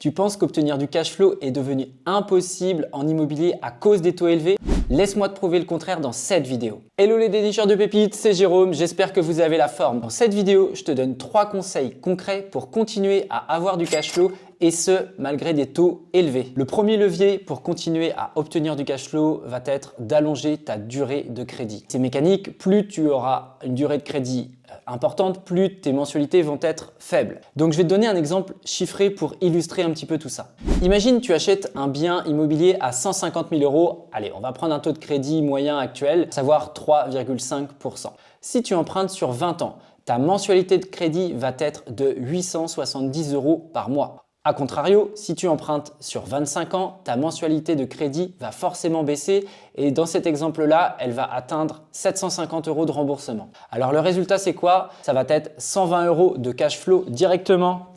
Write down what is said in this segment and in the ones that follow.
Tu penses qu'obtenir du cash flow est devenu impossible en immobilier à cause des taux élevés? Laisse-moi te prouver le contraire dans cette vidéo. Hello les dénicheurs de pépites, c'est Jérôme, j'espère que vous avez la forme. Dans cette vidéo, je te donne 3 conseils concrets pour continuer à avoir du cash flow et ce, malgré des taux élevés. Le premier levier pour continuer à obtenir du cash flow va être d'allonger ta durée de crédit. C'est mécanique, plus tu auras une durée de crédit importante, plus tes mensualités vont être faibles. Donc je vais te donner un exemple chiffré pour illustrer un petit peu tout ça. Imagine tu achètes un bien immobilier à 150 000 €. Allez, on va prendre un taux de crédit moyen actuel, à savoir 3,5%. Si tu empruntes sur 20 ans, ta mensualité de crédit va être de 870 € par mois. A contrario, si tu empruntes sur 25 ans, ta mensualité de crédit va forcément baisser et dans cet exemple-là, elle va atteindre 750 € de remboursement. Alors le résultat, c'est quoi? Ça va être 120 € de cash flow directement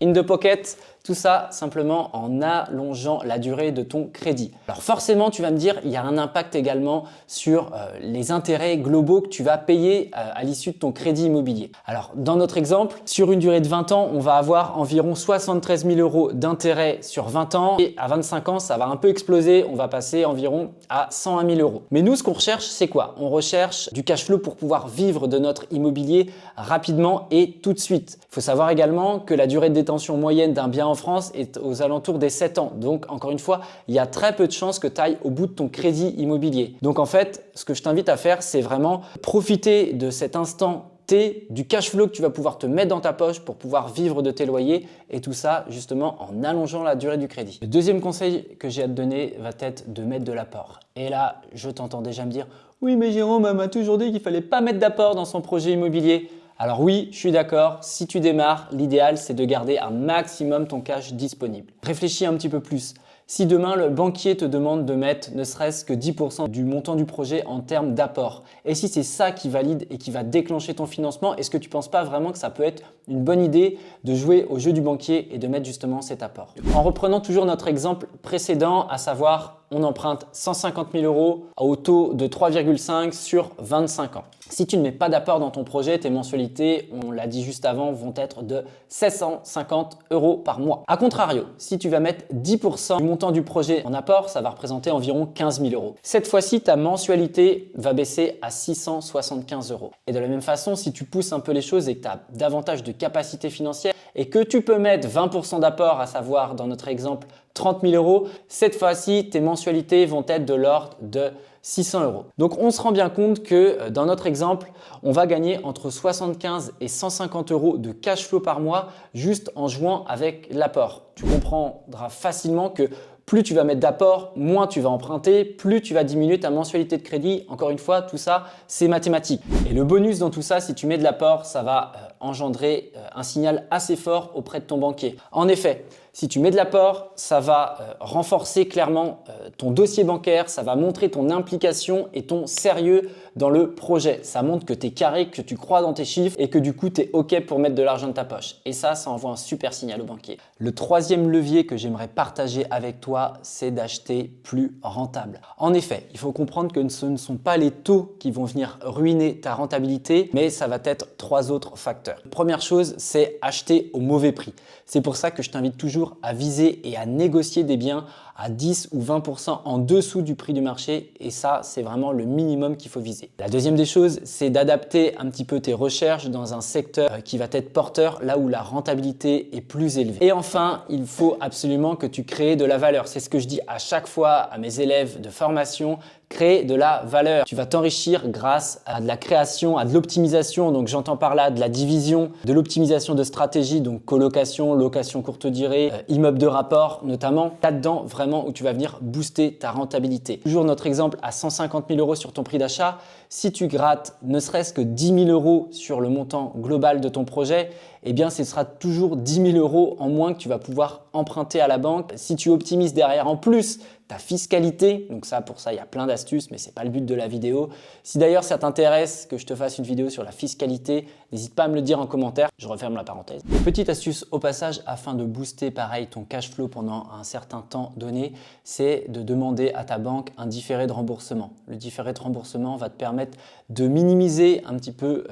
in the pocket. Tout ça simplement en allongeant la durée de ton crédit. Alors forcément, tu vas me dire, il y a un impact également sur les intérêts globaux que tu vas payer à l'issue de ton crédit immobilier. Alors dans notre exemple, sur une durée de 20 ans, on va avoir environ 73 000 € d'intérêt sur 20 ans et à 25 ans, ça va un peu exploser. On va passer environ à 101 000 €. Mais nous, ce qu'on recherche, c'est quoi? On recherche du cash flow pour pouvoir vivre de notre immobilier rapidement et tout de suite. Il faut savoir également que la durée de détention moyenne d'un bien en France est aux alentours des 7 ans. Donc, encore une fois, il y a très peu de chances que tu ailles au bout de ton crédit immobilier. Donc, en fait, ce que je t'invite à faire, c'est vraiment profiter de cet instant T, du cash flow que tu vas pouvoir te mettre dans ta poche pour pouvoir vivre de tes loyers et tout ça justement en allongeant la durée du crédit. Le deuxième conseil que j'ai à te donner va être de mettre de l'apport. Et là, je t'entends déjà me dire « Oui, mais Jérôme m'a toujours dit qu'il fallait pas mettre d'apport dans son projet immobilier. » Alors oui, je suis d'accord, si tu démarres, l'idéal c'est de garder un maximum ton cash disponible. Réfléchis un petit peu plus. Si demain le banquier te demande de mettre ne serait-ce que 10% du montant du projet en termes d'apport, et si c'est ça qui valide et qui va déclencher ton financement, est-ce que tu ne penses pas vraiment que ça peut être une bonne idée de jouer au jeu du banquier et de mettre justement cet apport? En reprenant toujours notre exemple précédent, à savoir on emprunte 150 000 € au taux de 3,5 sur 25 ans. Si tu ne mets pas d'apport dans ton projet, tes mensualités, on l'a dit juste avant, vont être de 750 € par mois. A contrario, si tu vas mettre 10% du montant du projet en apport, ça va représenter environ 15 000 €. Cette fois-ci, ta mensualité va baisser à 675 €. Et de la même façon, si tu pousses un peu les choses et que tu as davantage de capacité financière et que tu peux mettre 20% d'apport, à savoir dans notre exemple 30 000 €, cette fois-ci, tes mensualités vont être de l'ordre de 600 €. Donc, on se rend bien compte que dans notre exemple, on va gagner entre 75 et 150 € de cash flow par mois juste en jouant avec l'apport. Tu comprendras facilement que plus tu vas mettre d'apport, moins tu vas emprunter, plus tu vas diminuer ta mensualité de crédit. Encore une fois, tout ça, c'est mathématique. Et le bonus dans tout ça, si tu mets de l'apport, ça va engendrer un signal assez fort auprès de ton banquier. En effet, si tu mets de l'apport, ça va renforcer clairement ton dossier bancaire, ça va montrer ton implication et ton sérieux dans le projet. Ça montre que tu es carré, que tu crois dans tes chiffres et que du coup, tu es OK pour mettre de l'argent de ta poche. Et ça envoie un super signal au banquier. Le troisième levier que j'aimerais partager avec toi, c'est d'acheter plus rentable. En effet, il faut comprendre que ce ne sont pas les taux qui vont venir ruiner ta rentabilité, mais ça va être 3 autres facteurs. Première chose, c'est acheter au mauvais prix. C'est pour ça que je t'invite toujours à viser et à négocier des biens à 10 ou 20% en dessous du prix du marché et ça, c'est vraiment le minimum qu'il faut viser. La deuxième des choses, c'est d'adapter un petit peu tes recherches dans un secteur qui va être porteur, là où la rentabilité est plus élevée. Et enfin, il faut absolument que tu crées de la valeur. C'est ce que je dis à chaque fois à mes élèves de formation. Créer de la valeur. Tu vas t'enrichir grâce à de la création, à de l'optimisation. Donc, j'entends par là de la division, de l'optimisation de stratégie, donc colocation, location courte durée, immeuble de rapport notamment. Là-dedans, vraiment, où tu vas venir booster ta rentabilité. Toujours notre exemple à 150 000 € sur ton prix d'achat. Si tu grattes ne serait-ce que 10 000 € sur le montant global de ton projet, eh bien, ce sera toujours 10 000 € en moins que tu vas pouvoir emprunter à la banque. Si tu optimises derrière en plus ta fiscalité, donc ça, pour ça, il y a plein d'astuces, mais ce n'est pas le but de la vidéo. Si d'ailleurs ça t'intéresse que je te fasse une vidéo sur la fiscalité, N'hésite pas à me le dire en commentaire, je referme la parenthèse. Petite astuce au passage, afin de booster pareil ton cash flow pendant un certain temps donné, c'est de demander à ta banque un différé de remboursement. Le différé de remboursement va te permettre de minimiser un petit peu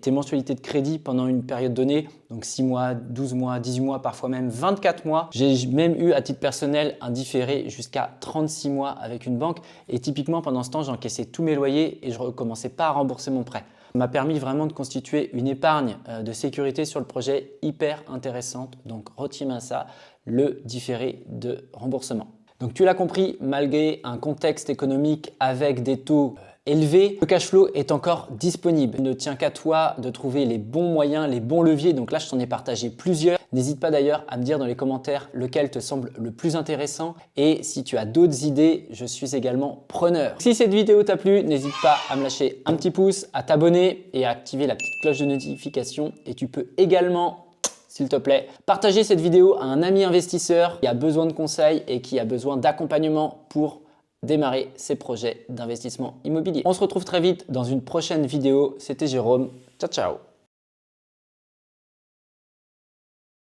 tes mensualités de crédit pendant une période donnée, donc 6 mois, 12 mois, 18 mois, parfois même 24 mois. J'ai même eu à titre personnel un différé jusqu'à 36 mois avec une banque et typiquement pendant ce temps, j'encaissais tous mes loyers et je ne recommençais pas à rembourser mon prêt. Ça m'a permis vraiment de constituer une épargne de sécurité sur le projet hyper intéressante. Donc retiens ça, le différé de remboursement. Donc tu l'as compris, malgré un contexte économique avec des taux élevé, le cash flow est encore disponible. Il ne tient qu'à toi de trouver les bons moyens, les bons leviers. Donc là, je t'en ai partagé plusieurs. N'hésite pas d'ailleurs à me dire dans les commentaires lequel te semble le plus intéressant. Et si tu as d'autres idées, je suis également preneur. Si cette vidéo t'a plu, n'hésite pas à me lâcher un petit pouce, à t'abonner et à activer la petite cloche de notification. Et tu peux également, s'il te plaît, partager cette vidéo à un ami investisseur qui a besoin de conseils et qui a besoin d'accompagnement pour démarrer ses projets d'investissement immobilier. On se retrouve très vite dans une prochaine vidéo. C'était Jérôme. Ciao, ciao.